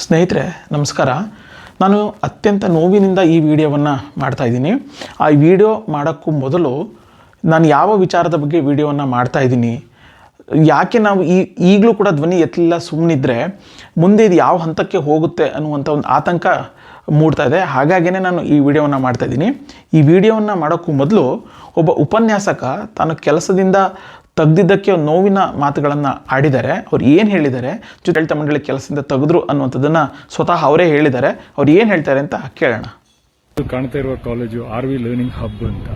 ಸ್ನೇಹಿತರೆ ನಮಸ್ಕಾರ. ನಾನು ಅತ್ಯಂತ ನೋವಿನಿಂದ ಈ ವಿಡಿಯೋವನ್ನು ಮಾಡ್ತಾಯಿದ್ದೀನಿ. ಆ ವಿಡಿಯೋ ಮಾಡೋಕ್ಕೂ ಮೊದಲು ನಾನು ಯಾವ ವಿಚಾರದ ಬಗ್ಗೆ ವಿಡಿಯೋವನ್ನು ಮಾಡ್ತಾಯಿದ್ದೀನಿ, ಯಾಕೆ ನಾವು ಈಗಲೂ ಕೂಡ ಧ್ವನಿ ಎತ್ತಲಿಲ್ಲ ಸುಮ್ಮನಿದ್ರೆ ಮುಂದೆ ಇದು ಯಾವ ಹಂತಕ್ಕೆ ಹೋಗುತ್ತೆ ಅನ್ನುವಂಥ ಒಂದು ಆತಂಕ ಮೂಡ್ತಾ ಇದೆ. ಹಾಗಾಗಿಯೇ ನಾನು ಈ ವಿಡಿಯೋವನ್ನು ಮಾಡ್ತಾಯಿದ್ದೀನಿ. ಈ ವಿಡಿಯೋವನ್ನು ಮಾಡೋಕ್ಕೂ ಮೊದಲು ಒಬ್ಬ ಉಪನ್ಯಾಸಕ ತಾನು ಕೆಲಸದಿಂದ ತೆಗೆದಿದ್ದಕ್ಕೆ ನೋವಿನ ಮಾತುಗಳನ್ನು ಆಡಿದ್ದಾರೆ. ಅವ್ರು ಏನು ಹೇಳಿದ್ದಾರೆ, ಆಡಳಿತ ಮಂಡಳಿ ಕೆಲಸದಿಂದ ತೆಗೆದ್ರು ಅನ್ನುವಂಥದ್ದನ್ನು ಸ್ವತಃ ಅವರೇ ಹೇಳಿದ್ದಾರೆ. ಅವ್ರು ಏನು ಹೇಳ್ತಾರೆ ಅಂತ ಕೇಳೋಣ. ಕಾಣ್ತಾ ಇರುವ ಕಾಲೇಜು RV ಲರ್ನಿಂಗ್ ಹಬ್ ಅಂತ.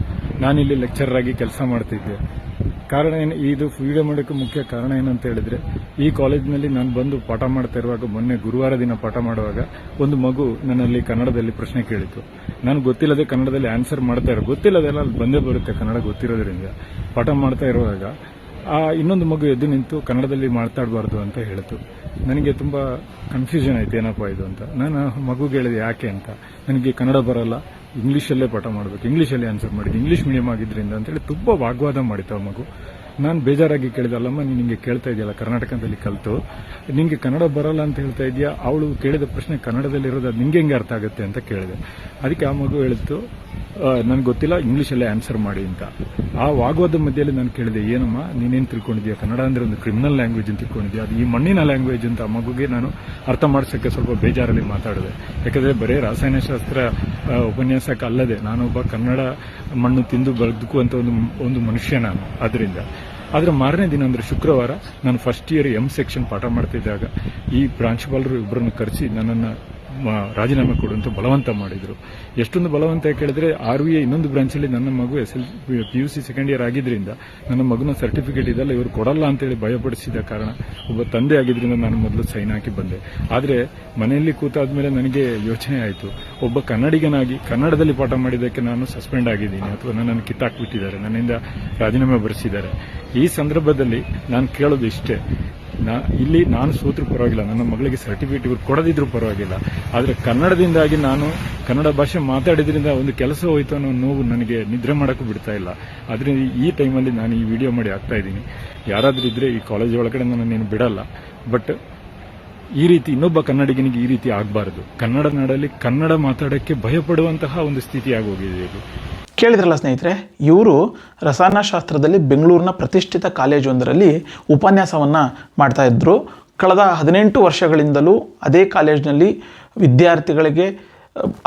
ನಾನಿಲ್ಲಿ ಲೆಕ್ಚರರ್ ಆಗಿ ಕೆಲಸ ಮಾಡ್ತಿದ್ದೆ. ಕಾರಣ ಏನು, ಇದು ವಿಡಿಯೋ ಮಾಡೋಕ್ಕೆ ಮುಖ್ಯ ಕಾರಣ ಏನಂತ ಹೇಳಿದ್ರೆ, ಈ ಕಾಲೇಜಿನಲ್ಲಿ ನಾನು ಬಂದು ಪಾಠ ಮಾಡ್ತಾ ಇರುವಾಗ, ಮೊನ್ನೆ ಗುರುವಾರ ದಿನ ಪಾಠ ಮಾಡುವಾಗ ಒಂದು ಮಗು ನನ್ನಲ್ಲಿ ಕನ್ನಡದಲ್ಲಿ ಪ್ರಶ್ನೆ ಕೇಳಿತು. ನಾನು ಗೊತ್ತಿಲ್ಲದೆ ಕನ್ನಡದಲ್ಲಿ ಆನ್ಸರ್ ಮಾಡ್ತಾ ಇರೋ, ಗೊತ್ತಿಲ್ಲದೆಲ್ಲ ಅಲ್ಲಿ ಬಂದೇ ಬರುತ್ತೆ ಕನ್ನಡ ಗೊತ್ತಿರೋದ್ರಿಂದ. ಪಾಠ ಮಾಡ್ತಾ ಇರುವಾಗ ಇನ್ನೊಂದು ಮಗು ಎದ್ದು ನಿಂತು ಕನ್ನಡದಲ್ಲಿ ಮಾತಾಡಬಾರ್ದು ಅಂತ ಹೇಳಿತು. ನನಗೆ ತುಂಬ ಕನ್ಫ್ಯೂಷನ್ ಆಯ್ತು, ಏನಪ್ಪ ಇದು ಅಂತ. ನಾನು ಮಗುಗೆ ಹೇಳಿದೆ ಯಾಕೆ ಅಂತ. ನನಗೆ ಕನ್ನಡ ಬರಲ್ಲ, ಇಂಗ್ಲೀಷಲ್ಲೇ ಪಾಠ ಮಾಡಬೇಕು, ಇಂಗ್ಲೀಷಲ್ಲೇ ಆನ್ಸರ್ ಮಾಡಿದ್ದು, ಇಂಗ್ಲೀಷ್ ಮೀಡಿಯಂ ಆಗಿದ್ರಿಂದ ಅಂತೇಳಿ ತುಂಬ ವಾಗ್ವಾದ ಮಾಡಿತ್ತು ಆ ಮಗು. ನಾನು ಬೇಜಾರಾಗಿ ಕೇಳಿದೆ, ಅಲ್ಲಮ್ಮ ನೀನು ನಿಂಗೆ ಕೇಳ್ತಾ ಇದೆಯಲ್ಲ ಕರ್ನಾಟಕದಲ್ಲಿ ಕಲಿತು, ನಿಂಗೆ ಕನ್ನಡ ಬರಲ್ಲ ಅಂತ ಹೇಳ್ತಾ ಇದೆಯಾ, ಅವಳು ಕೇಳಿದ ಪ್ರಶ್ನೆ ಕನ್ನಡದಲ್ಲಿ ಇರೋದು ಅದು ನಿಂಗೆ ಹೆಂಗೆ ಅರ್ಥ ಆಗುತ್ತೆ ಅಂತ ಕೇಳಿದೆ. ಅದಕ್ಕೆ ಆ ಮಗು ಹೇಳಿತ್ತು, ನನಗೆ ಗೊತ್ತಿಲ್ಲ, ಇಂಗ್ಲೀಷಲ್ಲೇ ಆನ್ಸರ್ ಮಾಡಿ ಅಂತ. ಆ ವಾಗ್ವಾದ ಮಧ್ಯದಲ್ಲಿ ನಾನು ಕೇಳಿದೆ, ಏನಮ್ಮ ನೀನೇನು ತಿಳ್ಕೊಂಡಿದ್ಯಾ, ಕನ್ನಡ ಅಂದರೆ ಒಂದು ಕ್ರಿಮಿನಲ್ ಲ್ಯಾಂಗ್ವೇಜ್ ಅಂತ ತಿಳ್ಕೊಂಡಿದ್ಯಾ, ಅದು ಈ ಮಣ್ಣಿನ ಲ್ಯಾಂಗ್ವೇಜ್ ಅಂತ. ಆ ಮಗುಗೆ ನಾನು ಅರ್ಥ ಮಾಡಿಸೋಕ್ಕೆ ಸ್ವಲ್ಪ ಬೇಜಾರಲ್ಲಿ ಮಾತಾಡಿದೆ. ಯಾಕಂದರೆ ಬರೀ ರಾಸಾಯನಶಾಸ್ತ್ರ ಉಪನ್ಯಾಸಕ ಅಲ್ಲದೆ ನಾನೊಬ್ಬ ಕನ್ನಡ ಮಣ್ಣು ತಿಂದು ಬದುಕುವಂಥ ಒಂದು ಮನುಷ್ಯ ನಾನು. ಅದರಿಂದ ಆದರೆ ಮಾರನೇ ದಿನ ಅಂದರೆ ಶುಕ್ರವಾರ ನಾನು ಫಸ್ಟ್ ಇಯರ್ ಸೆಕ್ಷನ್ ಪಾಠ ಮಾಡ್ತಿದ್ದಾಗ ಈ ಪ್ರಾಂಶುಪಾಲರು ಇಬ್ಬರನ್ನು ಕರೆಸಿ ನನ್ನನ್ನು ರಾಜೀನಾಮೆ ಕೊಡುವಂತ ಬಲವಂತ ಮಾಡಿದ್ರು. ಎಷ್ಟೊಂದು ಬಲವಂತ ಕೇಳಿದ್ರೆ, RV ಇನ್ನೊಂದು ಬ್ರಾಂಚಲ್ಲಿ ನನ್ನ ಮಗು PUC ಸೆಕೆಂಡ್ ಇಯರ್ ಆಗಿದ್ರಿಂದ ನನ್ನ ಮಗುನ ಸರ್ಟಿಫಿಕೇಟ್ ಇದೆಲ್ಲ ಇವರು ಕೊಡಲ್ಲ ಅಂತೇಳಿ ಭಯಪಡಿಸಿದ ಕಾರಣ ಒಬ್ಬ ತಂದೆ ಆಗಿದ್ರಿಂದ ನಾನು ಮೊದಲು ಸೈನ್ ಹಾಕಿ ಬಂದೆ. ಆದರೆ ಮನೆಯಲ್ಲಿ ಕೂತಾದ್ಮೇಲೆ ನನಗೆ ಯೋಚನೆ ಆಯಿತು, ಒಬ್ಬ ಕನ್ನಡಿಗನಾಗಿ ಕನ್ನಡದಲ್ಲಿ ಪಾಠ ಮಾಡಿದ್ದಕ್ಕೆ ನಾನು ಸಸ್ಪೆಂಡ್ ಆಗಿದ್ದೀನಿ ಅಥವಾ ನನ್ನನ್ನು ಕಿತ್ತಾಕ್ಬಿಟ್ಟಿದ್ದಾರೆ, ನನ್ನಿಂದ ರಾಜೀನಾಮೆ ಬರೆಸಿದ್ದಾರೆ. ಈ ಸಂದರ್ಭದಲ್ಲಿ ನಾನು ಕೇಳೋದು ಇಷ್ಟೇ, ಇಲ್ಲಿ ನಾನು ಸೋತ್ರೂ ಪರವಾಗಿಲ್ಲ, ನನ್ನ ಮಗಳಿಗೆ ಸರ್ಟಿಫಿಕೇಟ್ ಇವ್ರು ಕೊಡದಿದ್ರೂ ಪರವಾಗಿಲ್ಲ, ಆದರೆ ಕನ್ನಡದಿಂದಾಗಿ ನಾನು ಕನ್ನಡ ಭಾಷೆ ಮಾತಾಡಿದ್ರಿಂದ ಒಂದು ಕೆಲಸ ಹೋಯ್ತು ಅನ್ನೋ ನೋವು ನನಗೆ ನಿದ್ರೆ ಮಾಡೋಕ್ಕೂ ಬಿಡ್ತಾ ಇಲ್ಲ. ಅದರಿಂದ ಈ ಟೈಮಲ್ಲಿ ನಾನು ಈ ವಿಡಿಯೋ ಮಾಡಿ ಆಗ್ತಾ ಇದ್ದೀನಿ. ಯಾರಾದರೂ ಇದ್ರೆ ಈ ಕಾಲೇಜ್ ಒಳಗಡೆ ನನ್ನನ್ನೇನು ಬಿಡಲ್ಲ, ಬಟ್ ಈ ರೀತಿ ಇನ್ನೊಬ್ಬ ಕನ್ನಡಿಗನಿಗೆ ಈ ರೀತಿ ಆಗಬಾರದು. ಕನ್ನಡ ನಾಡಲ್ಲಿ ಕನ್ನಡ ಮಾತಾಡೋಕ್ಕೆ ಭಯಪಡುವಂತಹ ಒಂದು ಸ್ಥಿತಿ ಆಗೋಗಿದೆ ಇದು. ಕೇಳಿದ್ರಲ್ಲ ಸ್ನೇಹಿತರೆ, ಇವರು ರಸಾಯನಶಾಸ್ತ್ರದಲ್ಲಿ ಬೆಂಗಳೂರಿನ ಪ್ರತಿಷ್ಠಿತ ಕಾಲೇಜೊಂದರಲ್ಲಿ ಉಪನ್ಯಾಸವನ್ನು ಮಾಡ್ತಾ ಇದ್ದರು. ಕಳೆದ 18 ವರ್ಷಗಳಿಂದಲೂ ಅದೇ ಕಾಲೇಜಿನಲ್ಲಿ ವಿದ್ಯಾರ್ಥಿಗಳಿಗೆ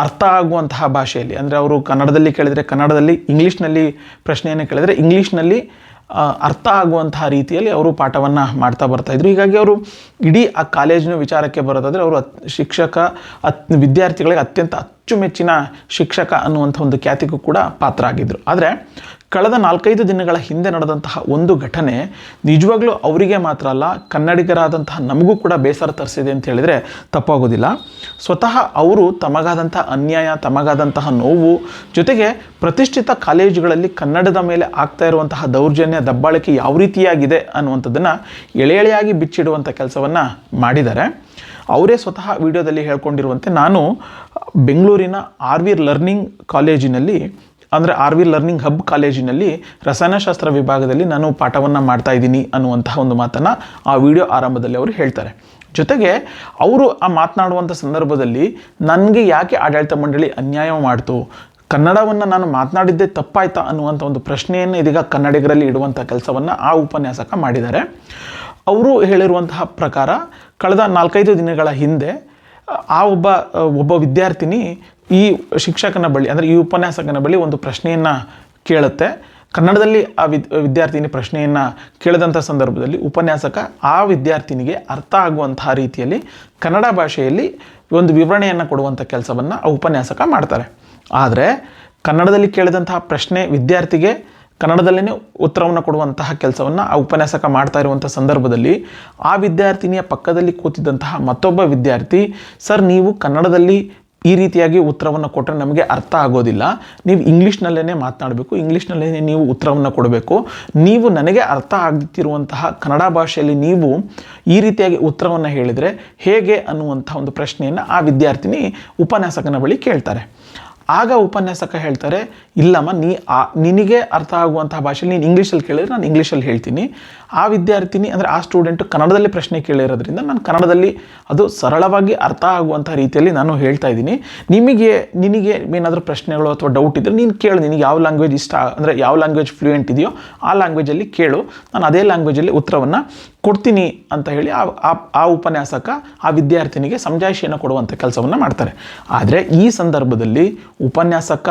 ಅರ್ಥ ಆಗುವಂತಹ ಭಾಷೆಯಲ್ಲಿ, ಅಂದರೆ ಅವರು ಕನ್ನಡದಲ್ಲಿ ಕೇಳಿದರೆ ಕನ್ನಡದಲ್ಲಿ, ಇಂಗ್ಲೀಷ್ನಲ್ಲಿ ಪ್ರಶ್ನೆಯನ್ನು ಕೇಳಿದರೆ ಇಂಗ್ಲೀಷ್ನಲ್ಲಿ ಅರ್ಥ ಆಗುವಂತಹ ರೀತಿಯಲ್ಲಿ ಅವರು ಪಾಠವನ್ನು ಮಾಡ್ತಾ ಬರ್ತಾಯಿದ್ರು. ಹೀಗಾಗಿ ಅವರು ಇಡೀ ಆ ಕಾಲೇಜಿನ ವಿಚಾರಕ್ಕೆ ಬರೋದಾದರೆ ಅವರು ವಿದ್ಯಾರ್ಥಿಗಳಿಗೆ ಅತ್ಯಂತ ಅಚ್ಚುಮೆಚ್ಚಿನ ಶಿಕ್ಷಕ ಅನ್ನುವಂಥ ಒಂದು ಖ್ಯಾತಿಗೂ ಕೂಡ ಪಾತ್ರ ಆಗಿದ್ದರು. ಆದರೆ ಕಳೆದ 4-5 ದಿನಗಳ ಹಿಂದೆ ನಡೆದಂತಹ ಒಂದು ಘಟನೆ ನಿಜವಾಗ್ಲೂ ಅವರಿಗೆ ಮಾತ್ರ ಅಲ್ಲ, ಕನ್ನಡಿಗರಾದಂತಹ ನಮಗೂ ಕೂಡ ಬೇಸರ ತರಿಸಿದೆ ಅಂತ ಹೇಳಿದರೆ ತಪ್ಪಾಗೋದಿಲ್ಲ. ಸ್ವತಃ ಅವರು ತಮಗಾದಂತಹ ಅನ್ಯಾಯ, ತಮಗಾದಂತಹ ನೋವು, ಜೊತೆಗೆ ಪ್ರತಿಷ್ಠಿತ ಕಾಲೇಜುಗಳಲ್ಲಿ ಕನ್ನಡದ ಮೇಲೆ ಆಗ್ತಾ ಇರುವಂತಹ ದೌರ್ಜನ್ಯ, ದಬ್ಬಾಳಿಕೆ ಯಾವ ರೀತಿಯಾಗಿದೆ ಅನ್ನುವಂಥದ್ದನ್ನು ಎಳೆಯಾಗಿ ಬಿಚ್ಚಿಡುವಂಥ ಕೆಲಸವನ್ನು ಮಾಡಿದ್ದಾರೆ. ಅವರೇ ಸ್ವತಃ ವಿಡಿಯೋದಲ್ಲಿ ಹೇಳ್ಕೊಂಡಿರುವಂತೆ, ನಾನು ಬೆಂಗಳೂರಿನ RV ಲರ್ನಿಂಗ್ ಕಾಲೇಜಿನಲ್ಲಿ, ಅಂದರೆ RV ಲರ್ನಿಂಗ್ ಹಬ್ ಕಾಲೇಜಿನಲ್ಲಿ ರಸಾಯನಶಾಸ್ತ್ರ ವಿಭಾಗದಲ್ಲಿ ನಾನು ಪಾಠವನ್ನು ಮಾಡ್ತಾ ಇದ್ದೀನಿ ಅನ್ನುವಂತಹ ಒಂದು ಮಾತನ್ನು ಆ ವಿಡಿಯೋ ಆರಂಭದಲ್ಲಿ ಅವರು ಹೇಳ್ತಾರೆ. ಜೊತೆಗೆ ಅವರು ಆ ಮಾತನಾಡುವಂಥ ಸಂದರ್ಭದಲ್ಲಿ ನನಗೆ ಯಾಕೆ ಆಡಳಿತ ಮಂಡಳಿ ಅನ್ಯಾಯ ಮಾಡ್ತು, ಕನ್ನಡವನ್ನು ನಾನು ಮಾತನಾಡಿದ್ದೇ ತಪ್ಪಾಯ್ತಾ ಅನ್ನುವಂಥ ಒಂದು ಪ್ರಶ್ನೆಯನ್ನು ಇದೀಗ ಕನ್ನಡಿಗರಲ್ಲಿ ಇಡುವಂಥ ಕೆಲಸವನ್ನು ಆ ಉಪನ್ಯಾಸಕ ಮಾಡಿದ್ದಾರೆ. ಅವರು ಹೇಳಿರುವಂತಹ ಪ್ರಕಾರ ಕಳೆದ 4-5 ದಿನಗಳ ಹಿಂದೆ ಆ ಒಬ್ಬ ವಿದ್ಯಾರ್ಥಿನಿ ಈ ಶಿಕ್ಷಕನ ಬಳಿ, ಅಂದರೆ ಈ ಉಪನ್ಯಾಸಕನ ಬಳಿ ಒಂದು ಪ್ರಶ್ನೆಯನ್ನು ಕೇಳುತ್ತೆ. ಕನ್ನಡದಲ್ಲಿ ಆ ವಿದ್ಯಾರ್ಥಿನಿ ಪ್ರಶ್ನೆಯನ್ನು ಕೇಳಿದಂಥ ಸಂದರ್ಭದಲ್ಲಿ ಉಪನ್ಯಾಸಕ ಆ ವಿದ್ಯಾರ್ಥಿನಿಗೆ ಅರ್ಥ ಆಗುವಂತಹ ರೀತಿಯಲ್ಲಿ ಕನ್ನಡ ಭಾಷೆಯಲ್ಲಿ ಒಂದು ವಿವರಣೆಯನ್ನು ಕೊಡುವಂಥ ಕೆಲಸವನ್ನು ಆ ಉಪನ್ಯಾಸಕ ಮಾಡ್ತಾರೆ. ಆದರೆ ಕನ್ನಡದಲ್ಲಿ ಕೇಳಿದಂತಹ ಪ್ರಶ್ನೆ ವಿದ್ಯಾರ್ಥಿಗೆ ಕನ್ನಡದಲ್ಲೇ ಉತ್ತರವನ್ನು ಕೊಡುವಂತಹ ಕೆಲಸವನ್ನು ಆ ಉಪನ್ಯಾಸಕ ಮಾಡ್ತಾ ಇರುವಂಥ ಸಂದರ್ಭದಲ್ಲಿ ಆ ವಿದ್ಯಾರ್ಥಿನಿಯ ಪಕ್ಕದಲ್ಲಿ ಕೂತಿದ್ದಂತಹ ಮತ್ತೊಬ್ಬ ವಿದ್ಯಾರ್ಥಿ, ಸರ್ ನೀವು ಕನ್ನಡದಲ್ಲಿ ಈ ರೀತಿಯಾಗಿ ಉತ್ತರವನ್ನು ಕೊಟ್ಟರೆ ನಮಗೆ ಅರ್ಥ ಆಗೋದಿಲ್ಲ, ನೀವು ಇಂಗ್ಲೀಷ್ನಲ್ಲೇ ಮಾತನಾಡಬೇಕು, ಇಂಗ್ಲೀಷ್ನಲ್ಲೇ ನೀವು ಉತ್ತರವನ್ನು ಕೊಡಬೇಕು, ನೀವು ನನಗೆ ಅರ್ಥ ಆಗದಿರುವಂತಹ ಕನ್ನಡ ಭಾಷೆಯಲ್ಲಿ ನೀವು ಈ ರೀತಿಯಾಗಿ ಉತ್ತರವನ್ನು ಹೇಳಿದರೆ ಹೇಗೆ ಅನ್ನುವಂಥ ಒಂದು ಪ್ರಶ್ನೆಯನ್ನು ಆ ವಿದ್ಯಾರ್ಥಿನಿ ಉಪನ್ಯಾಸಕನ ಬಳಿ ಕೇಳ್ತಾರೆ. ಆಗ ಉಪನ್ಯಾಸಕ ಹೇಳ್ತಾರೆ, ಇಲ್ಲಮ್ಮ ನಿನಗೆ ಅರ್ಥ ಆಗುವಂತಹ ಭಾಷೆಯಲ್ಲಿ ನೀನು ಇಂಗ್ಲೀಷಲ್ಲಿ ಕೇಳಿದ್ರೆ ನಾನು ಇಂಗ್ಲೀಷಲ್ಲಿ ಹೇಳ್ತೀನಿ. ಆ ವಿದ್ಯಾರ್ಥಿನಿ ಅಂದರೆ ಆ ಸ್ಟೂಡೆಂಟು ಕನ್ನಡದಲ್ಲಿ ಪ್ರಶ್ನೆ ಕೇಳಿರೋದ್ರಿಂದ ನಾನು ಕನ್ನಡದಲ್ಲಿ ಅದು ಸರಳವಾಗಿ ಅರ್ಥ ಆಗುವಂಥ ರೀತಿಯಲ್ಲಿ ನಾನು ಹೇಳ್ತಾ ಇದ್ದೀನಿ. ನಿನಗೆ ಏನಾದರೂ ಪ್ರಶ್ನೆಗಳು ಅಥವಾ ಡೌಟ್ ಇದ್ದರೆ ನೀನು ಕೇಳು, ನಿನಗೆ ಯಾವ ಲ್ಯಾಂಗ್ವೇಜ್ ಇಷ್ಟ ಅಂದರೆ ಯಾವ ಲ್ಯಾಂಗ್ವೇಜ್ ಫ್ಲೂಯೆಂಟ್ ಇದೆಯೋ ಆ ಲ್ಯಾಂಗ್ವೇಜಲ್ಲಿ ಕೇಳು, ನಾನು ಅದೇ ಲ್ಯಾಂಗ್ವೇಜಲ್ಲಿ ಉತ್ತರವನ್ನು ಕೊಡ್ತೀನಿ ಅಂತ ಹೇಳಿ ಆ ಉಪನ್ಯಾಸಕ ಆ ವಿದ್ಯಾರ್ಥಿನಿಗೆ ಸಮಜಾಯಿಷಿಯನ್ನು ಕೊಡುವಂಥ ಕೆಲಸವನ್ನು ಮಾಡ್ತಾರೆ. ಆದರೆ ಈ ಸಂದರ್ಭದಲ್ಲಿ ಉಪನ್ಯಾಸಕ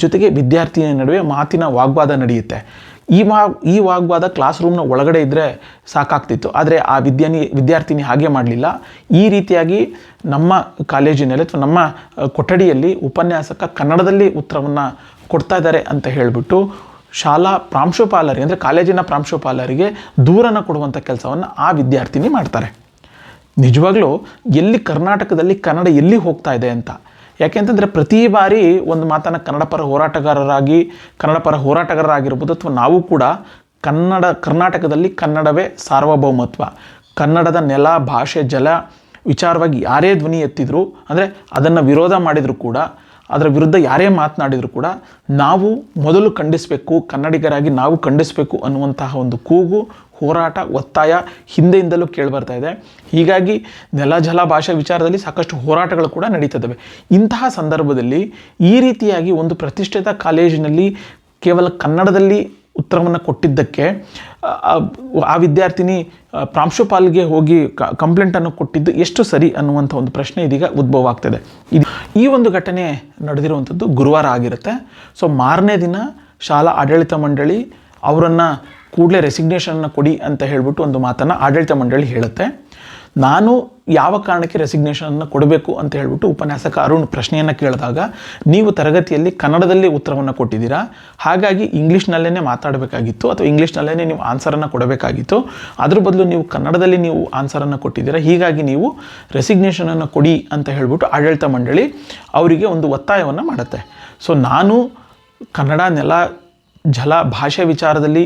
ಜೊತೆಗೆ ವಿದ್ಯಾರ್ಥಿಯ ನಡುವೆ ಮಾತಿನ ವಾಗ್ವಾದ ನಡೆಯುತ್ತೆ. ಈ ವಾಗ್ವಾದ ಕ್ಲಾಸ್ ರೂಮ್ನ ಒಳಗಡೆ ಇದ್ದರೆ ಸಾಕಾಗ್ತಿತ್ತು, ಆದರೆ ಆ ವಿದ್ಯಾರ್ಥಿನಿ ಹಾಗೆ ಮಾಡಲಿಲ್ಲ. ಈ ರೀತಿಯಾಗಿ ನಮ್ಮ ಕಾಲೇಜಿನಲ್ಲಿ ಅಥವಾ ನಮ್ಮ ಕೊಠಡಿಯಲ್ಲಿ ಉಪನ್ಯಾಸಕ ಕನ್ನಡದಲ್ಲಿ ಉತ್ತರವನ್ನು ಕೊಡ್ತಾ ಇದ್ದಾರೆ ಅಂತ ಹೇಳಿಬಿಟ್ಟು ಶಾಲಾ ಪ್ರಾಂಶುಪಾಲರಿಗೆ ಅಂದರೆ ಕಾಲೇಜಿನ ಪ್ರಾಂಶುಪಾಲರಿಗೆ ದೂರನ್ನು ಕೊಡುವಂಥ ಕೆಲಸವನ್ನು ಆ ವಿದ್ಯಾರ್ಥಿನಿ ಮಾಡ್ತಾರೆ. ನಿಜವಾಗ್ಲೂ ಕರ್ನಾಟಕದಲ್ಲಿ ಕನ್ನಡ ಎಲ್ಲಿ ಹೋಗ್ತಾ ಇದೆ ಅಂತ. ಯಾಕೆಂತಂದರೆ ಪ್ರತಿ ಬಾರಿ ಒಂದು ಮಾತನ್ನು ಕನ್ನಡ ಪರ ಹೋರಾಟಗಾರರಾಗಿರ್ಬೋದು ಅಥವಾ ನಾವು ಕೂಡ ಕರ್ನಾಟಕದಲ್ಲಿ ಕನ್ನಡವೇ ಸಾರ್ವಭೌಮತ್ವ, ಕನ್ನಡದ ನೆಲ ಭಾಷೆ ಜಲ ವಿಚಾರವಾಗಿ ಯಾರೇ ಧ್ವನಿ ಎತ್ತಿದ್ರು ಅಂದರೆ ಅದನ್ನು ವಿರೋಧ ಮಾಡಿದರೂ ಕೂಡ ಅದರ ವಿರುದ್ಧ ಯಾರೇ ಮಾತನಾಡಿದರೂ ಕೂಡ ನಾವು ಮೊದಲು ಖಂಡಿಸಬೇಕು, ಕನ್ನಡಿಗರಾಗಿ ನಾವು ಖಂಡಿಸಬೇಕು ಅನ್ನುವಂತಹ ಒಂದು ಕೂಗು, ಹೋರಾಟ, ಒತ್ತಾಯ ಹಿಂದೆಯಿಂದಲೂ ಕೇಳಿಬರ್ತಾ ಇದೆ. ಹೀಗಾಗಿ ನೆಲ ಜಲ ಭಾಷೆ ವಿಚಾರದಲ್ಲಿ ಸಾಕಷ್ಟು ಹೋರಾಟಗಳು ಕೂಡ ನಡೀತಿದ್ದಾವೆ. ಇಂತಹ ಸಂದರ್ಭದಲ್ಲಿ ಈ ರೀತಿಯಾಗಿ ಒಂದು ಪ್ರತಿಷ್ಠಿತ ಕಾಲೇಜಿನಲ್ಲಿ ಕೇವಲ ಕನ್ನಡದಲ್ಲಿ ಉತ್ತರವನ್ನು ಕೊಟ್ಟಿದ್ದಕ್ಕೆ ಆ ವಿದ್ಯಾರ್ಥಿನಿ ಪ್ರಾಂಶುಪಾಲಿಗೆ ಹೋಗಿ ಕಂಪ್ಲೇಂಟನ್ನು ಕೊಟ್ಟಿದ್ದು ಎಷ್ಟು ಸರಿ ಅನ್ನುವಂಥ ಒಂದು ಪ್ರಶ್ನೆ ಇದೀಗ ಉದ್ಭವ ಆಗ್ತದೆ. ಈ ಒಂದು ಘಟನೆ ನಡೆದಿರುವಂಥದ್ದು ಗುರುವಾರ ಆಗಿರುತ್ತೆ. ಸೊ ಮಾರನೇ ದಿನ ಶಾಲಾ ಆಡಳಿತ ಮಂಡಳಿ ಅವರನ್ನು ಕೂಡಲೇ ರೆಸಿಗ್ನೇಷನ್ನ ಕೊಡಿ ಅಂತ ಹೇಳಿಬಿಟ್ಟು ಒಂದು ಮಾತನ್ನು ಆಡಳಿತ ಮಂಡಳಿ ಹೇಳುತ್ತೆ. ನಾನು ಯಾವ ಕಾರಣಕ್ಕೆ ರೆಸಿಗ್ನೇಷನನ್ನು ಕೊಡಬೇಕು ಅಂತ ಹೇಳ್ಬಿಟ್ಟು ಉಪನ್ಯಾಸಕ ಅರುಣ್ ಪ್ರಶ್ನೆಯನ್ನು ಕೇಳಿದಾಗ, ನೀವು ತರಗತಿಯಲ್ಲಿ ಕನ್ನಡದಲ್ಲಿ ಉತ್ತರವನ್ನು ಕೊಟ್ಟಿದ್ದೀರಾ, ಹಾಗಾಗಿ ಇಂಗ್ಲೀಷ್ನಲ್ಲೇ ಮಾತಾಡಬೇಕಾಗಿತ್ತು ಅಥವಾ ಇಂಗ್ಲೀಷ್ನಲ್ಲೇ ನೀವು ಆನ್ಸರನ್ನು ಕೊಡಬೇಕಾಗಿತ್ತು. ಅದ್ರ ಬದಲು ನೀವು ಕನ್ನಡದಲ್ಲಿ ನೀವು ಆನ್ಸರನ್ನು ಕೊಟ್ಟಿದ್ದೀರಾ, ಹೀಗಾಗಿ ನೀವು ರೆಸಿಗ್ನೇಷನನ್ನು ಕೊಡಿ ಅಂತ ಹೇಳ್ಬಿಟ್ಟು ಆಡಳಿತ ಮಂಡಳಿ ಅವರಿಗೆ ಒಂದು ಒತ್ತಾಯವನ್ನು ಮಾಡುತ್ತೆ. ಸೊ ನಾನು ಕನ್ನಡ ನೆಲ ಜಲ ಭಾಷೆ ವಿಚಾರದಲ್ಲಿ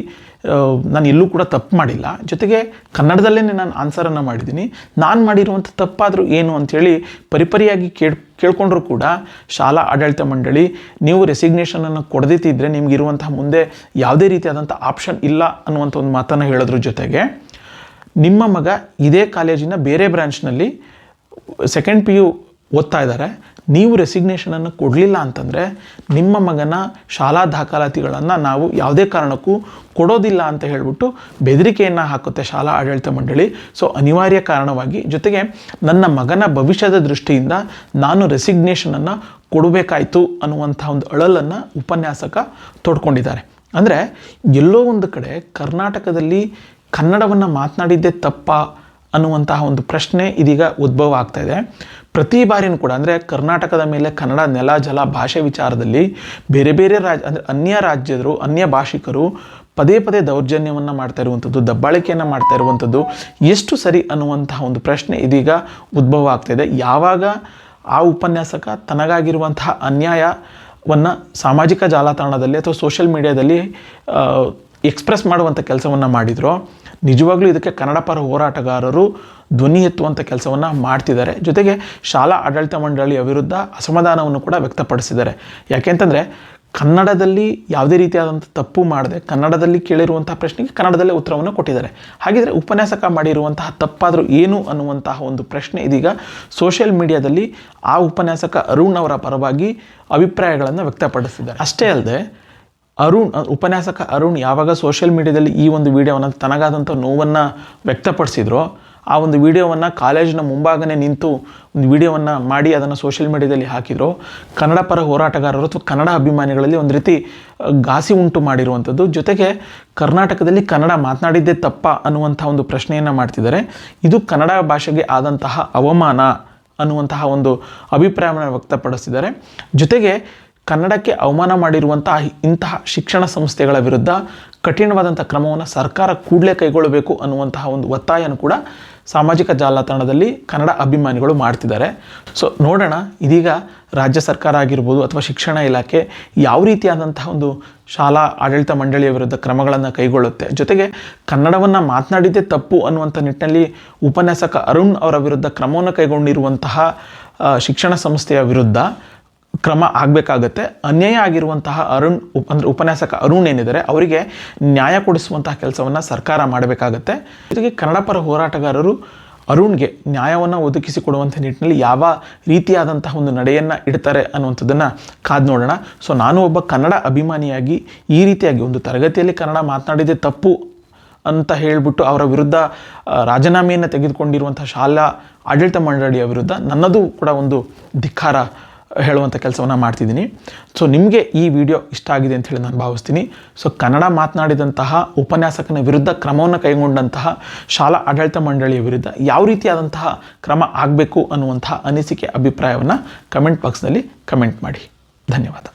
ನಾನು ಎಲ್ಲೂ ಕೂಡ ತಪ್ಪು ಮಾಡಿಲ್ಲ, ಜೊತೆಗೆ ಕನ್ನಡದಲ್ಲೇ ನಾನು ಆನ್ಸರನ್ನು ಮಾಡಿದ್ದೀನಿ. ನಾನು ಮಾಡಿರುವಂಥ ತಪ್ಪಾದರೂ ಏನು ಅಂಥೇಳಿ ಪರಿಪರಿಯಾಗಿ ಕೇಳ್ಕೊಂಡ್ರೂ ಕೂಡ ಶಾಲಾ ಆಡಳಿತ ಮಂಡಳಿ ನೀವು ರೆಸಿಗ್ನೇಷನನ್ನು ಕೊಡದಿದ್ದರೆ ನಿಮಗಿರುವಂತಹ ಮುಂದೆ ಯಾವುದೇ ರೀತಿಯಾದಂಥ ಆಪ್ಷನ್ ಇಲ್ಲ ಅನ್ನುವಂಥ ಒಂದು ಮಾತನ್ನು ಹೇಳೋದ್ರ ಜೊತೆಗೆ, ನಿಮ್ಮ ಮಗ ಇದೇ ಕಾಲೇಜಿನ ಬೇರೆ ಬ್ರಾಂಚ್ನಲ್ಲಿ ಸೆಕೆಂಡ್ PU ಓದ್ತಾ ಇದ್ದಾರೆ, ನೀವು ರೆಸಿಗ್ನೇಷನನ್ನು ಕೊಡಲಿಲ್ಲ ಅಂತಂದರೆ ನಿಮ್ಮ ಮಗನ ಶಾಲಾ ದಾಖಲಾತಿಗಳನ್ನು ನಾವು ಯಾವುದೇ ಕಾರಣಕ್ಕೂ ಕೊಡೋದಿಲ್ಲ ಅಂತ ಹೇಳಿಬಿಟ್ಟು ಬೆದರಿಕೆಯನ್ನು ಹಾಕುತ್ತೆ ಶಾಲಾ ಆಡಳಿತ ಮಂಡಳಿ. ಸೊ ಅನಿವಾರ್ಯ ಕಾರಣವಾಗಿ, ಜೊತೆಗೆ ನನ್ನ ಮಗನ ಭವಿಷ್ಯದ ದೃಷ್ಟಿಯಿಂದ ನಾನು ರೆಸಿಗ್ನೇಷನನ್ನು ಕೊಡಬೇಕಾಯಿತು ಅನ್ನುವಂಥ ಒಂದು ಅಳಲನ್ನು ಉಪನ್ಯಾಸಕ ತೋಡ್ಕೊಂಡಿದ್ದಾರೆ. ಅಂದರೆ ಎಲ್ಲೋ ಒಂದು ಕಡೆ ಕರ್ನಾಟಕದಲ್ಲಿ ಕನ್ನಡವನ್ನು ಮಾತನಾಡಿದ್ದೇ ತಪ್ಪಾ ಅನ್ನುವಂತಹ ಒಂದು ಪ್ರಶ್ನೆ ಇದೀಗ ಉದ್ಭವ ಆಗ್ತಾ ಇದೆ. ಪ್ರತಿ ಬಾರಿನೂ ಕೂಡ ಅಂದರೆ ಕರ್ನಾಟಕದ ಮೇಲೆ ಕನ್ನಡ ನೆಲ ಜಲ ಭಾಷೆ ವಿಚಾರದಲ್ಲಿ ಬೇರೆ ಬೇರೆ ಅಂದರೆ ಅನ್ಯ ರಾಜ್ಯದರು ಅನ್ಯ ಭಾಷಿಕರು ಪದೇ ಪದೇ ದೌರ್ಜನ್ಯವನ್ನು ಮಾಡ್ತಾ ಇರುವಂಥದ್ದು, ದಬ್ಬಾಳಿಕೆಯನ್ನು ಮಾಡ್ತಾ ಇರುವಂಥದ್ದು ಎಷ್ಟು ಸರಿ ಅನ್ನುವಂತಹ ಒಂದು ಪ್ರಶ್ನೆ ಇದೀಗ ಉದ್ಭವ ಆಗ್ತಾಯಿದೆ. ಯಾವಾಗ ಆ ಉಪನ್ಯಾಸಕ ತನಗಾಗಿರುವಂತಹ ಅನ್ಯಾಯವನ್ನು ಸಾಮಾಜಿಕ ಜಾಲತಾಣದಲ್ಲಿ ಅಥವಾ ಸೋಷಿಯಲ್ ಮೀಡಿಯಾದಲ್ಲಿ ಎಕ್ಸ್ಪ್ರೆಸ್ ಮಾಡುವಂಥ ಕೆಲಸವನ್ನು ಮಾಡಿದ್ರು, ನಿಜವಾಗ್ಲೂ ಇದಕ್ಕೆ ಕನ್ನಡ ಪರ ಹೋರಾಟಗಾರರು ಧ್ವನಿ ಎತ್ತುವಂಥ ಕೆಲಸವನ್ನು ಮಾಡ್ತಿದ್ದಾರೆ. ಜೊತೆಗೆ ಶಾಲಾ ಆಡಳಿತ ಮಂಡಳಿಯ ವಿರುದ್ಧ ಅಸಮಾಧಾನವನ್ನು ಕೂಡ ವ್ಯಕ್ತಪಡಿಸಿದ್ದಾರೆ. ಯಾಕೆಂತಂದರೆ ಕನ್ನಡದಲ್ಲಿ ಯಾವುದೇ ರೀತಿಯಾದಂಥ ತಪ್ಪು ಮಾಡದೆ ಕನ್ನಡದಲ್ಲಿ ಕೇಳಿರುವಂಥ ಪ್ರಶ್ನೆಗೆ ಕನ್ನಡದಲ್ಲೇ ಉತ್ತರವನ್ನು ಕೊಟ್ಟಿದ್ದಾರೆ. ಹಾಗಿದ್ರೆ ಉಪನ್ಯಾಸಕ ಮಾಡಿರುವಂತಹ ತಪ್ಪಾದರೂ ಏನು ಅನ್ನುವಂತಹ ಒಂದು ಪ್ರಶ್ನೆ ಇದೀಗ ಸೋಷಿಯಲ್ ಮೀಡಿಯಾದಲ್ಲಿ ಆ ಉಪನ್ಯಾಸಕ ಅರುಣ್ ಅವರ ಪರವಾಗಿ ಅಭಿಪ್ರಾಯಗಳನ್ನು ವ್ಯಕ್ತಪಡಿಸಿದ್ದಾರೆ. ಅಷ್ಟೇ ಅಲ್ಲದೆ ಉಪನ್ಯಾಸಕ ಅರುಣ್ ಯಾವಾಗ ಸೋಷಿಯಲ್ ಮೀಡಿಯಾದಲ್ಲಿ ಈ ಒಂದು ವಿಡಿಯೋವನ್ನು ತನಗಾದಂಥ ನೋವನ್ನು ವ್ಯಕ್ತಪಡಿಸಿದ್ರು, ಆ ಒಂದು ವಿಡಿಯೋವನ್ನು ಕಾಲೇಜಿನ ಮುಂಭಾಗನೇ ನಿಂತು ಒಂದು ವಿಡಿಯೋವನ್ನು ಮಾಡಿ ಅದನ್ನು ಸೋಷಿಯಲ್ ಮೀಡಿಯಾದಲ್ಲಿ ಹಾಕಿದ್ರು. ಕನ್ನಡ ಪರ ಹೋರಾಟಗಾರರು ಅಥವಾ ಕನ್ನಡ ಅಭಿಮಾನಿಗಳಲ್ಲಿ ಒಂದು ರೀತಿ ಘಾಸಿ ಉಂಟು ಮಾಡಿರುವಂಥದ್ದು. ಜೊತೆಗೆ ಕರ್ನಾಟಕದಲ್ಲಿ ಕನ್ನಡ ಮಾತನಾಡಿದ್ದೇ ತಪ್ಪ ಅನ್ನುವಂಥ ಒಂದು ಪ್ರಶ್ನೆಯನ್ನು ಮಾಡ್ತಿದ್ದಾರೆ. ಇದು ಕನ್ನಡ ಭಾಷೆಗೆ ಆದಂತಹ ಅವಮಾನ ಅನ್ನುವಂತಹ ಒಂದು ಅಭಿಪ್ರಾಯವನ್ನು ವ್ಯಕ್ತಪಡಿಸಿದ್ದಾರೆ. ಜೊತೆಗೆ ಕನ್ನಡಕ್ಕೆ ಅವಮಾನ ಮಾಡಿರುವಂತಹ ಇಂತಹ ಶಿಕ್ಷಣ ಸಂಸ್ಥೆಗಳ ವಿರುದ್ಧ ಕಠಿಣವಾದಂಥ ಕ್ರಮವನ್ನು ಸರ್ಕಾರ ಕೂಡಲೇ ಕೈಗೊಳ್ಳಬೇಕು ಅನ್ನುವಂತಹ ಒಂದು ಒತ್ತಾಯನ ಕೂಡ ಸಾಮಾಜಿಕ ಜಾಲತಾಣದಲ್ಲಿ ಕನ್ನಡ ಅಭಿಮಾನಿಗಳು ಮಾಡ್ತಿದ್ದಾರೆ. ಸೊ ನೋಡೋಣ ಇದೀಗ ರಾಜ್ಯ ಸರ್ಕಾರ ಆಗಿರ್ಬೋದು ಅಥವಾ ಶಿಕ್ಷಣ ಇಲಾಖೆ ಯಾವ ರೀತಿಯಾದಂತಹ ಒಂದು ಶಾಲಾ ಆಡಳಿತ ಮಂಡಳಿಯ ವಿರುದ್ಧ ಕ್ರಮಗಳನ್ನು ಕೈಗೊಳ್ಳುತ್ತೆ. ಜೊತೆಗೆ ಕನ್ನಡವನ್ನು ಮಾತನಾಡಿದ್ದೇ ತಪ್ಪು ಅನ್ನುವಂಥ ನಿಟ್ಟಿನಲ್ಲಿ ಉಪನ್ಯಾಸಕ ಅರುಣ್ ಅವರ ವಿರುದ್ಧ ಕ್ರಮವನ್ನು ಕೈಗೊಂಡಿರುವಂತಹ ಶಿಕ್ಷಣ ಸಂಸ್ಥೆಯ ವಿರುದ್ಧ ಕ್ರಮ ಆಗಬೇಕಾಗತ್ತೆ. ಅನ್ಯಾಯ ಆಗಿರುವಂತಹ ಅಂದರೆ ಉಪನ್ಯಾಸಕ ಅರುಣ್ ಏನಿದ್ದಾರೆ ಅವರಿಗೆ ನ್ಯಾಯ ಕೊಡಿಸುವಂತಹ ಕೆಲಸವನ್ನು ಸರ್ಕಾರ ಮಾಡಬೇಕಾಗತ್ತೆ. ಜೊತೆಗೆ ಕನ್ನಡ ಪರ ಹೋರಾಟಗಾರರು ಅರುಣ್ಗೆ ನ್ಯಾಯವನ್ನು ಒದಗಿಸಿಕೊಡುವಂಥ ನಿಟ್ಟಿನಲ್ಲಿ ಯಾವ ರೀತಿಯಾದಂತಹ ಒಂದು ನಡೆಯನ್ನು ಇಡ್ತಾರೆ ಅನ್ನುವಂಥದ್ದನ್ನು ಕಾದು ನೋಡೋಣ. ಸೊ ನಾನು ಒಬ್ಬ ಕನ್ನಡ ಅಭಿಮಾನಿಯಾಗಿ ಈ ರೀತಿಯಾಗಿ ಒಂದು ತರಗತಿಯಲ್ಲಿ ಕನ್ನಡ ಮಾತನಾಡಿದೆ ತಪ್ಪು ಅಂತ ಹೇಳಿಬಿಟ್ಟು ಅವರ ವಿರುದ್ಧ ರಾಜೀನಾಮೆಯನ್ನು ತೆಗೆದುಕೊಂಡಿರುವಂಥ ಶಾಲಾ ಆಡಳಿತ ಮಂಡಳಿಯ ವಿರುದ್ಧ ನನ್ನದು ಕೂಡ ಒಂದು ಧಿಕ್ಕಾರ ಹೇಳುವಂಥ ಕೆಲಸವನ್ನು ಮಾಡ್ತಿದ್ದೀನಿ. ಸೊ ನಿಮಗೆ ಈ ವಿಡಿಯೋ ಇಷ್ಟ ಆಗಿದೆ ಅಂತ ಹೇಳಿ ನಾನು ಭಾವಿಸ್ತೀನಿ. ಸೊ ಕನ್ನಡ ಮಾತನಾಡಿದಂತಹ ಉಪನ್ಯಾಸಕನ ವಿರುದ್ಧ ಕ್ರಮವನ್ನು ಕೈಗೊಂಡಂತಹ ಶಾಲಾ ಆಡಳಿತ ಮಂಡಳಿಯ ವಿರುದ್ಧ ಯಾವ ರೀತಿಯಾದಂತಹ ಕ್ರಮ ಆಗಬೇಕು ಅನ್ನುವಂತಹ ಅನಿಸಿಕೆ ಅಭಿಪ್ರಾಯವನ್ನು ಕಮೆಂಟ್ ಬಾಕ್ಸ್ನಲ್ಲಿ ಕಮೆಂಟ್ ಮಾಡಿ. ಧನ್ಯವಾದ.